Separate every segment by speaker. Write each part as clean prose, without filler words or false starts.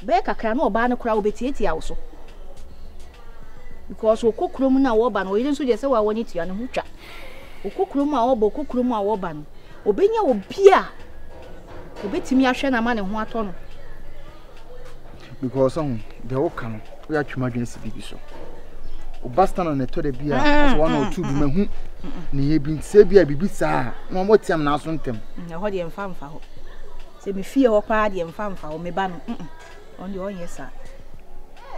Speaker 1: be kakra na oba no kura obetietia wo so because okokrom na wo ba no yire nso je se wa woni tia no hutwa okokrom a wo ba okokrom a wo ba no obenya obi a obetimi ahwe na ma ne ho ato no
Speaker 2: because the woka no we atwuma dwen si bibi so obastana na to de bia as one or two bi mahu ne ye bi nse bia bibi saa na mo tiam na aso ntem
Speaker 1: na ho de mfa ho se me fie ho kwa de mfa ho me ba no on de onye saa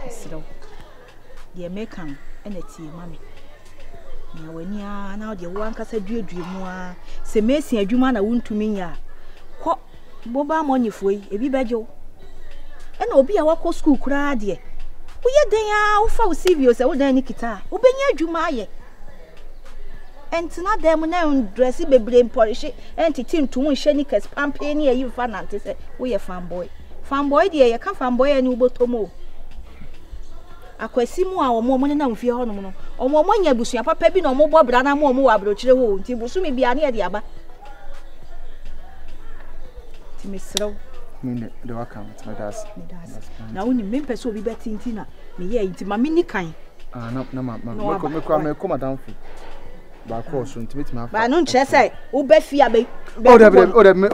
Speaker 1: siro de mekan ena tie mami na wani a na de wo ankasa duedue mu a se mesi adwuma na wontumi nya ko boba monyefo yi ebi bejo ena obi a wakọ school kura de uye den ya ufa usivio se wo dan ni kita obenya adwuma aye entina dem na dress bebre polish entity ntum hye ni kes pampe ni ayi fa nante se wo ye fanboy de ye ka fanboy ani ubotomo akwasi mu a omo na mfie ho no omo nya busua papa bi na omo bo bra na mo wa brochire ho nti busu me bia na ye de aba ti mesro
Speaker 2: me de waka me das
Speaker 1: na uni me pese obi betinti na me ye nti ma me ni kan
Speaker 2: na me ko madam fi ba ko so nti betima
Speaker 1: ba no nche se wo ba fi abe
Speaker 2: o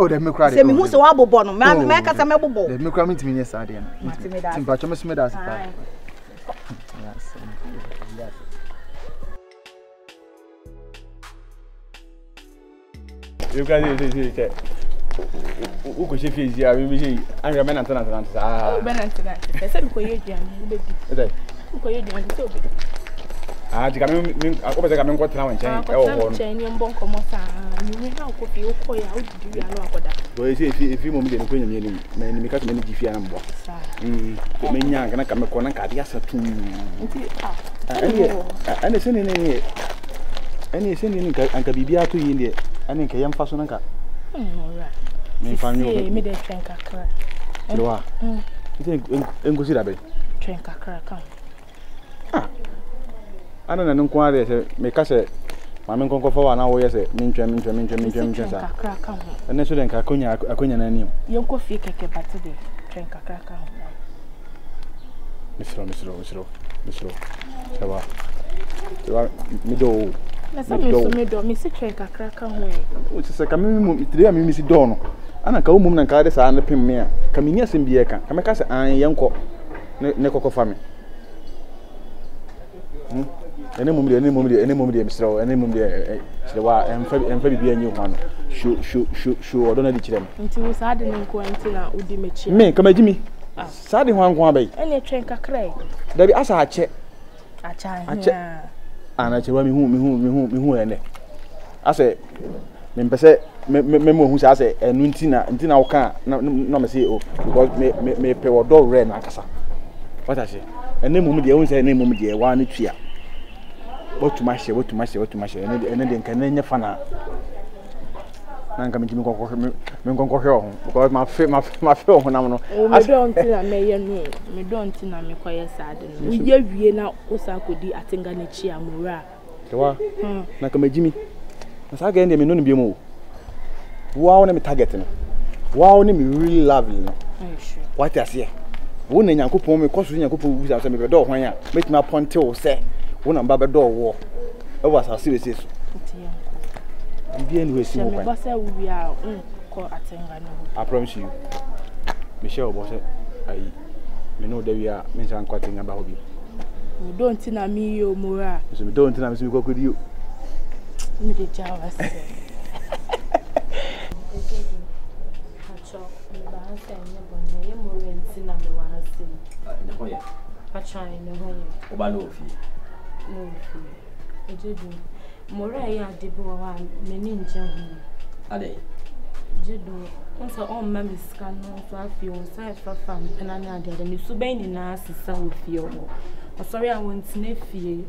Speaker 2: de me kra de
Speaker 1: se me hu se wa bobo no me kasa me bobo
Speaker 2: de me kra me ntimi nye sa de na nti ba cho me sme das pa
Speaker 3: you can see o ko chefe ezi a mi je anra me na ntana
Speaker 1: o be na ntana se me ko ye duan o be di o ko ye duan se o be
Speaker 3: ti ka mi o be se ka mi nko tra wan chen e wo ho no
Speaker 1: chen ni mbon komo sa ni ha ko fi o ko ya o di wi alo akoda
Speaker 3: o efi mo mi de ko nyam ye ni mi ka se me ni gifia na mbo me nya kana ka me ko na ka dia sa tum
Speaker 1: nti
Speaker 3: ani se ni ka bibia to yi ne ani ka yam fa so na ka
Speaker 1: ora
Speaker 3: me fanyo
Speaker 1: me de tren kakra
Speaker 3: tiwa engosi da be
Speaker 1: tren kakra kan
Speaker 3: ana na nko are se me ka se ma me nkonko fa wa na wo ye se me ntwem sa
Speaker 1: kakra kan ho
Speaker 3: ene so den ka akonya na anim
Speaker 1: ye nko fie keke bate de tren kakra kan ho
Speaker 3: misro tiwa me do
Speaker 1: na sa me do me si tren kakra kan ho
Speaker 3: o se ka me tire mi si do no ana ka umum na ka de sa na pem me a ka me ni asem bi e ka me ka se an ye nko ne kokko fa me ene mum de misro ene mum de tiwa emfa bi anyi ho no shu odo na di kire me
Speaker 1: nti wo sa de nko nti na odi mechi
Speaker 3: me ka magimi sa de ho anko abai
Speaker 1: ene tren kakra
Speaker 3: da bi asa ache ana chewa mi hu ene ase me mpese me mo hu sa ase enu ntina wo ka na me say o because me pe wodo re na akasa what I say ene mum de hu say ene mum de wa na twia wotuma hye ene de nka na nya fa na nka me nkonko hwe ho because ma fe ho na no
Speaker 1: me don ntina me ye no me don ntina me koye saade no ye wie na osakodi atenga na chi amura
Speaker 3: tewa na ka magimi na sa ga ende me no bi mu wow na me target no wow na me really love no
Speaker 1: sure
Speaker 3: what I say wo na nyankopon me koso nyankopon wu sa me be do hwan a metima ponte wo se wo na mba be do wo e wa sa se so bi enu esi wo kwa
Speaker 1: me bossa wi a ko atenga no
Speaker 3: I promise you Michelle bossa ai me no da wi a me san ko atenga ba ho bi
Speaker 1: we don't na me yo mura
Speaker 3: so me don't na me so ko kodi yo
Speaker 1: me de jawa se acho me ba se ne bonne ye mura ntina me wa se
Speaker 4: ne hoye
Speaker 1: acho ne hoye
Speaker 4: o ba no fi
Speaker 1: ejedu mura ya debi wa me ni nje hu
Speaker 4: ade
Speaker 1: jedu onso on ma miska no so afi on sai fa fam pena na ade ni so ben ni na asesa wo fie ho osori a won tine fie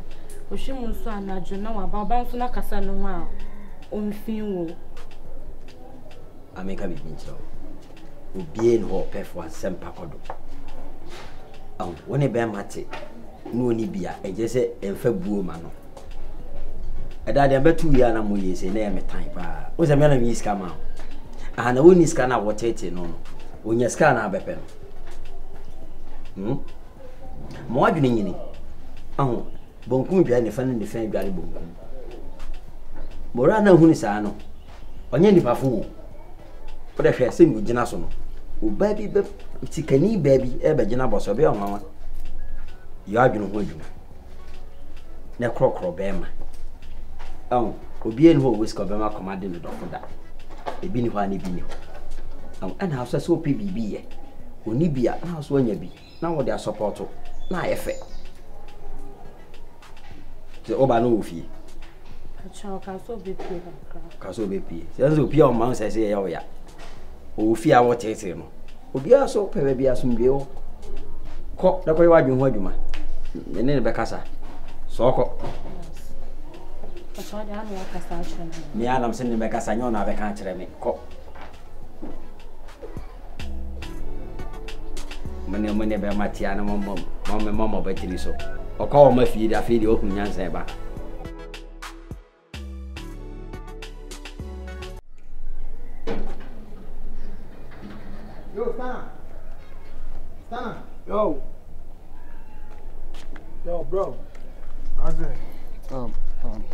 Speaker 1: ohwemu nso anajo na wa ba nso na kasa no a on fin wo
Speaker 4: ameka bi ncho ubie no perfo asempa kodo woni be mate no ni bia eje se emfa buo ma no eda de betu ya na mo yese na me tan pa o se me na mi iska ma ana woni iska na wotete no onya iska na bepe no mo adwene nyini aho bonkum dwa ne fa ne fa dware bonkum mora na hunu saa no onye nipa fo wo da hwe se mi gina so no o ba bi be tikani ba bi e ba gina boso be onwa yo adwene ho adwuma na krokro be ma aho obi en ho wisko be ma command no dofo da ebi ni ho ani bi ni ho ana hausa so pe bibi ye oni bia na so anya bi na wo dey support na efe se oba no ofie
Speaker 5: acha ka so be pie
Speaker 4: ka so be pie se so pie o man se se ya o ya ofie a wo tete no obi a so pe bia so mbe o ko da ko wa dwun ho adwuma ne be kasa so ko
Speaker 5: acha da no kasa acha
Speaker 4: mi anam se ne be kasa nyo na be kan kire me ko mene be matia na mama batiri so o ka o ma fi da fi di o kun nyansa ba
Speaker 2: yo Stana
Speaker 6: yo bro how's it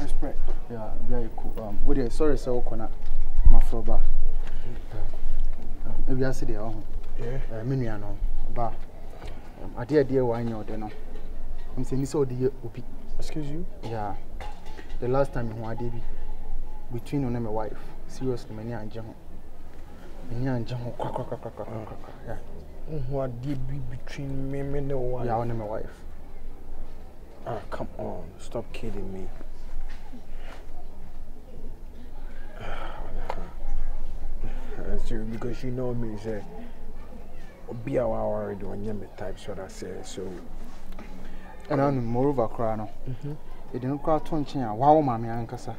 Speaker 2: respect yeah very cool what you sorry so kona mafroba e bi ase de ho
Speaker 6: yeah
Speaker 2: menua no ba ade wine order no I'm saying so the obi
Speaker 6: excuse you
Speaker 2: yeah the last time you had bi between you and my wife seriously many anje ho kwa yeah
Speaker 6: who did be between me and the wife
Speaker 2: yeah and my wife
Speaker 6: come on stop kidding me because you know me say be our already on your type so that say so
Speaker 2: and I'm moreover cry no it didn't cry to nchen a wow mama ankasa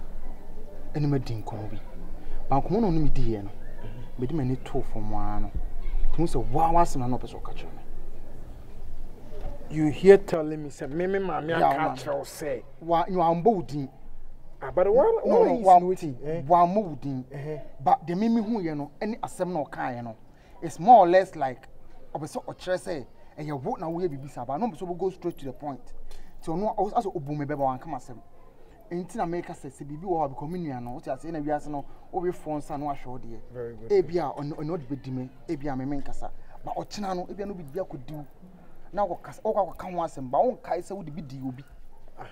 Speaker 2: eni ma din kono bi bankomo no mi di no be di mani to from one no so wow asem na person catch me
Speaker 6: you here telling me say me mama catch you say
Speaker 2: wa you am bodin
Speaker 6: but
Speaker 2: one moving but the mimi who you know any asem no kan no it's more or less like obeso ochre say and you vote na we be bisa but no so go straight to the point so no as obume beba wan kama asem enti na make say se bibi wo because menua no what you say na wiase no wo be fonsa no ahwe de
Speaker 6: very good
Speaker 2: ebia ono de bedime ebia me menkasa but ochina no ebia no bi akodiu na wo kasa wo ka ho asem ba won kai se wo de bi di obi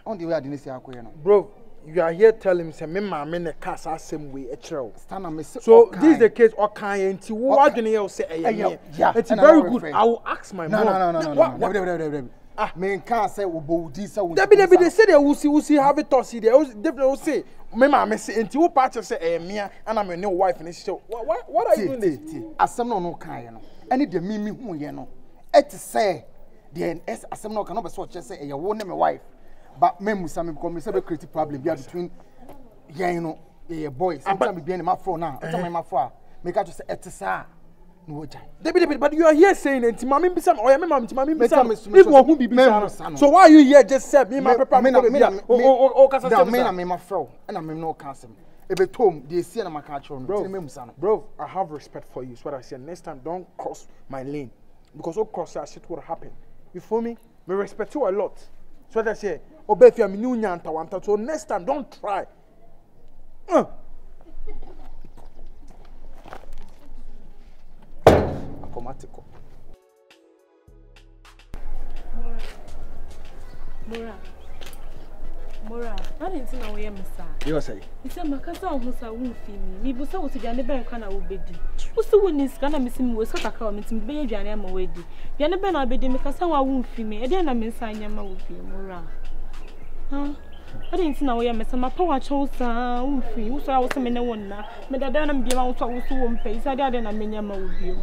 Speaker 2: on the way adenesi akoye no
Speaker 6: bro you are here telling me say me mama ne cast asem we e kire
Speaker 2: stand am say
Speaker 6: so this is the case okan enti wo adwene ye say it's very good I will ask my mom
Speaker 2: no me can say wo bodi say wo
Speaker 6: Debi they say they will see have it tossy there definitely will say me mama say enti wo patch say mia and I'm your wife and she what are you doing this
Speaker 2: asem no kan no any the mimi hu ye no et say the asem no kan no be so che say ye wo ne me wife but me musa me because me say be create problem be between you know boys sometimes be in my phone now sometimes my phone make I just say etisa no jai
Speaker 6: Debi but you are here saying enti mama be some or me mama mama be some if one who be so why are you here just say me my papa me o kasa say
Speaker 2: me my phone and I'm no cancel e be tom dey see na maka actual no me musa no
Speaker 6: bro I have respect for you so what I say next time don't cross my lane because all cross that shit would happen you feel me me respect you a lot so what I say obefia me new nyanta wanta so next time don't try
Speaker 2: automatical
Speaker 5: Mora I didn't know we am sir
Speaker 2: you say
Speaker 5: he said makasa ho sa wo fi mi bu sa wo tuane ben kwa na wo bedi wo se wo ni ska na mesim wo ska ka wo metim be aduane ama wo edi duane ben na bedi me kasa wo fi mi e de na me nsanya ma wo fi mora I didn't know we am some power chosa wo fi wo so wo se me ne won na me dada na me bia wo so wo so wo mpe isa de na me nya ma wo bi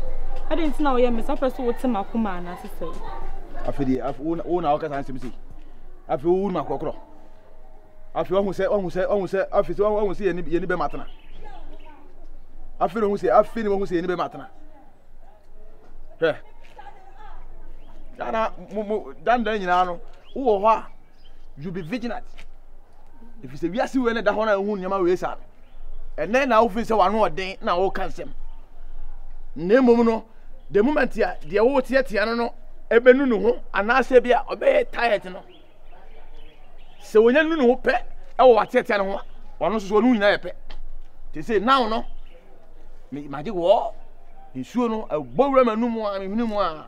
Speaker 5: I didn't know we am some person wo tema kuma na se
Speaker 3: afidi wo na wo kasa nsem si afi wo ma krokro afi wo hu se afi se wo hu se ye ni be matana afi no hu se afi ni wo hu se ye ni be matana he dana dan nyina no wo ho a you be vigilant if you say we are see we na da ho na hu nyama we sa and then na wo fi se wa no odin na wo kansem na emom no the moment ya de wo tie no
Speaker 7: ebenu no ho anaase bia obeye tired no se wonya nu no ho pe e wo watete no ho wono so no nyina ye pe te say now no me maje wo nsuo no agbowura manum a mehunu mu a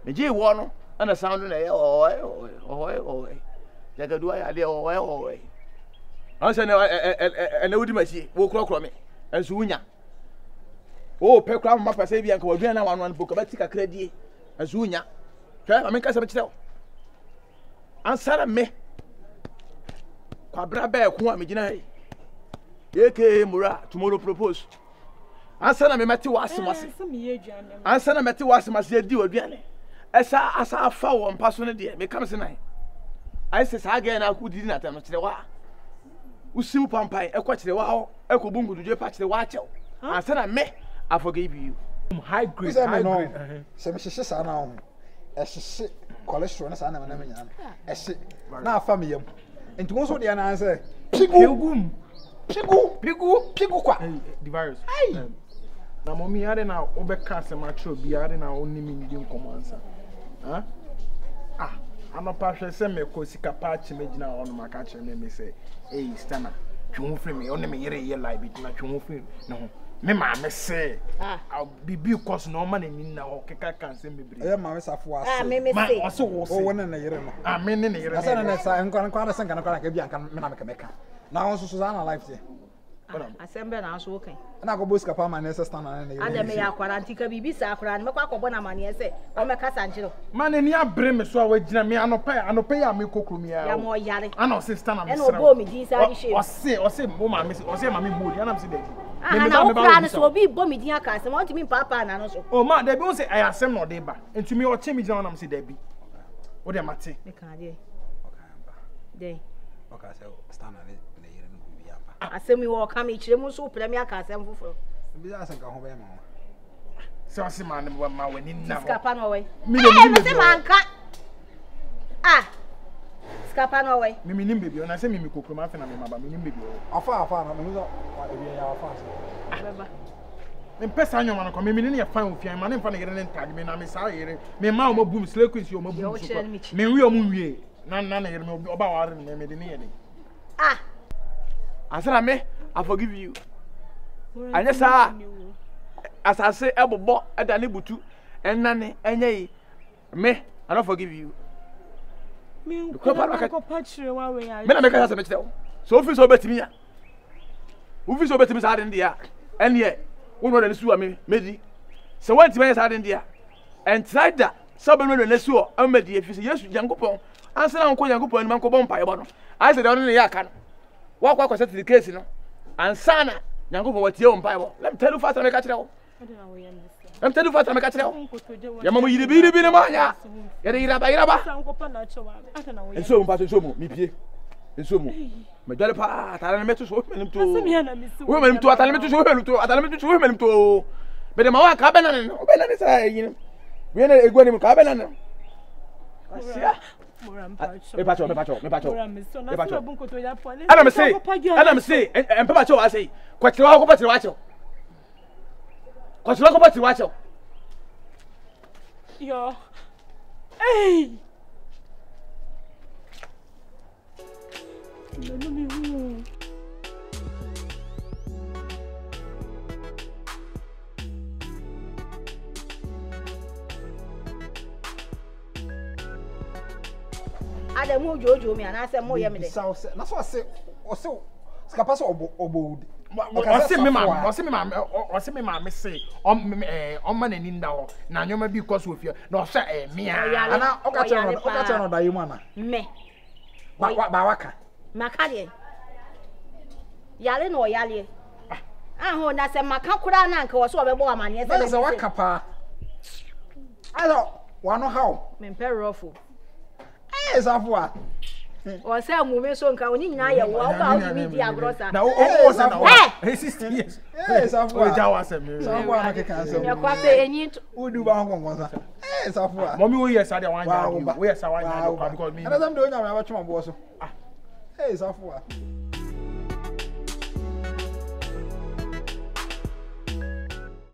Speaker 7: meje wo no ana sound na ye oh jagadu ya de oh anse na wudi machi wo krokro me enso wunya o pe kra ma pese bia nka wadua na wanu boka bati kakra die enso wunya hwe amenka se bekyerɛ ansara me kwabra ba ko a megina he eke mura tomorrow propose ansara me meti wasemase ansara meti wasemase di waduane esa asa afa wo mpaso ne de me kam se nan ai se sa ga na ku didi na tam no kyerɛ wa usiu pampai ekɔ kyerɛ wa ho ekɔ bunguduje pa kyerɛ wa kyɛw ansara me I forgive you.
Speaker 6: High grade. Se me hye sa na ho. Ehye cholesterol na sa na me nya. Ehye. Na afa me yam. Enti won so de na answer. Pigu kwa.
Speaker 7: The virus.
Speaker 6: Na mommy ade na obeka asemacho bi ade na onimi ndi nkomo ansa. Ha? Anopa hwe se me ko sika pa chi me gina ono maka che me say, "Hey, Stana, twu free me, onne me yere ye live bit na twu free no." Me ma me say bibi course no man ni na o keka kan se mebre e ma me safo ase
Speaker 8: me say
Speaker 6: o so wo se o wona na yere no me ne ne yere na sa na sa nkwa na senka na kwa ka bi anka me na me meka na won so so na life te
Speaker 8: asembe na so kan
Speaker 6: na go boska pa ma na se stand na yere
Speaker 8: ade me ya kwara antika bibi sa kwara me kwa akọbọ na mane se o me kasa nchiro
Speaker 6: man ni abre me so a wagina me anopa ya me kokromi ya
Speaker 8: ya mo yare
Speaker 6: ana o se stand na me
Speaker 8: se na obo mi din sa di she
Speaker 6: o se mo ma me o se ma me bodi ana me se dey
Speaker 8: na o kra na so obi bo mi din aka asem want me papa na no so
Speaker 6: o ma dey be won say I asem no dey ba entumi o che mi gina na me say dey bi o dey mate
Speaker 8: me kan dey dey
Speaker 6: o ka say stand na le yere no bi apa
Speaker 8: asem yi wo ka me kire mu so pre me aka asem foforo
Speaker 6: bi asem ka ho be ma se o se ma ne ma wani na
Speaker 8: skapa no we
Speaker 6: mi le
Speaker 8: se ma nka skapa no we
Speaker 6: mi nim baby ona se mi kokoro ma fe na me ma ba mi nim baby afa na me so ebi ya afa so
Speaker 8: baba
Speaker 6: me pesa nyoma no ko me ne fan ofian ma ne mfa na yere ne ntade me na me sa yere me ma o ma boom slay queen o ma boom so me wi o mu wie na yere me oba ware me de ne yere
Speaker 7: asara me I forgive you anya sa asase ebobo edane butu enane enye me I don't forgive you
Speaker 5: me ko patchire wa we ya
Speaker 7: me na me ka sa me kyerɛ so ofi so betimi ya ofi so betimi sa de ndia ene wono na nesu a me medi se wanti me sa de ndia entraida so be no na nesu o amedi efi se Yesu Yankopɔn ansa na nko Yankopɔn ni man ko bompa yebo no ai se de ono ne ya aka no wa kwa kwase the case no ansa na Yankopɔn watie bompa yebo let me tell you fast me ka kyerɛ wo I'm telling you, I'm telling you. Your mama, you be the man. And so, me pay. And so, my daughter, I met to show him to women to attend to show him to attend to show him to. But the Mawa Cabana, Open is saying, we are a good Cabana. Adam say, and Papa I say, quite long about the watch. What's wrong about you, watch out?
Speaker 5: Yo. Hey! No, me.
Speaker 8: Ada mu jojo me ana se mo ye me de.
Speaker 6: Na so ase skapa so obo
Speaker 7: Ose me ma me say on man ni nda ho na nyoma bi koso ofia na ohwe me
Speaker 6: ana okacha no da yimu ana
Speaker 8: me
Speaker 6: ba waka
Speaker 8: maka de yale no yale ho na se maka kura na nka wo so obebo amane
Speaker 6: se waka pa ayo wano how
Speaker 8: me perofo
Speaker 6: safua
Speaker 8: o se amume so nka oni nyina ye wo ba o mi di agrosa
Speaker 7: na o safua 60 years
Speaker 6: safua
Speaker 7: o jawa se me
Speaker 6: safua na keka se
Speaker 8: me kwa se enyi
Speaker 6: udu ba ngongonsa safua
Speaker 7: mommy wo yes ade wan ya wo yes wan ya because me
Speaker 6: ana sam de onya me abachuma bo so safua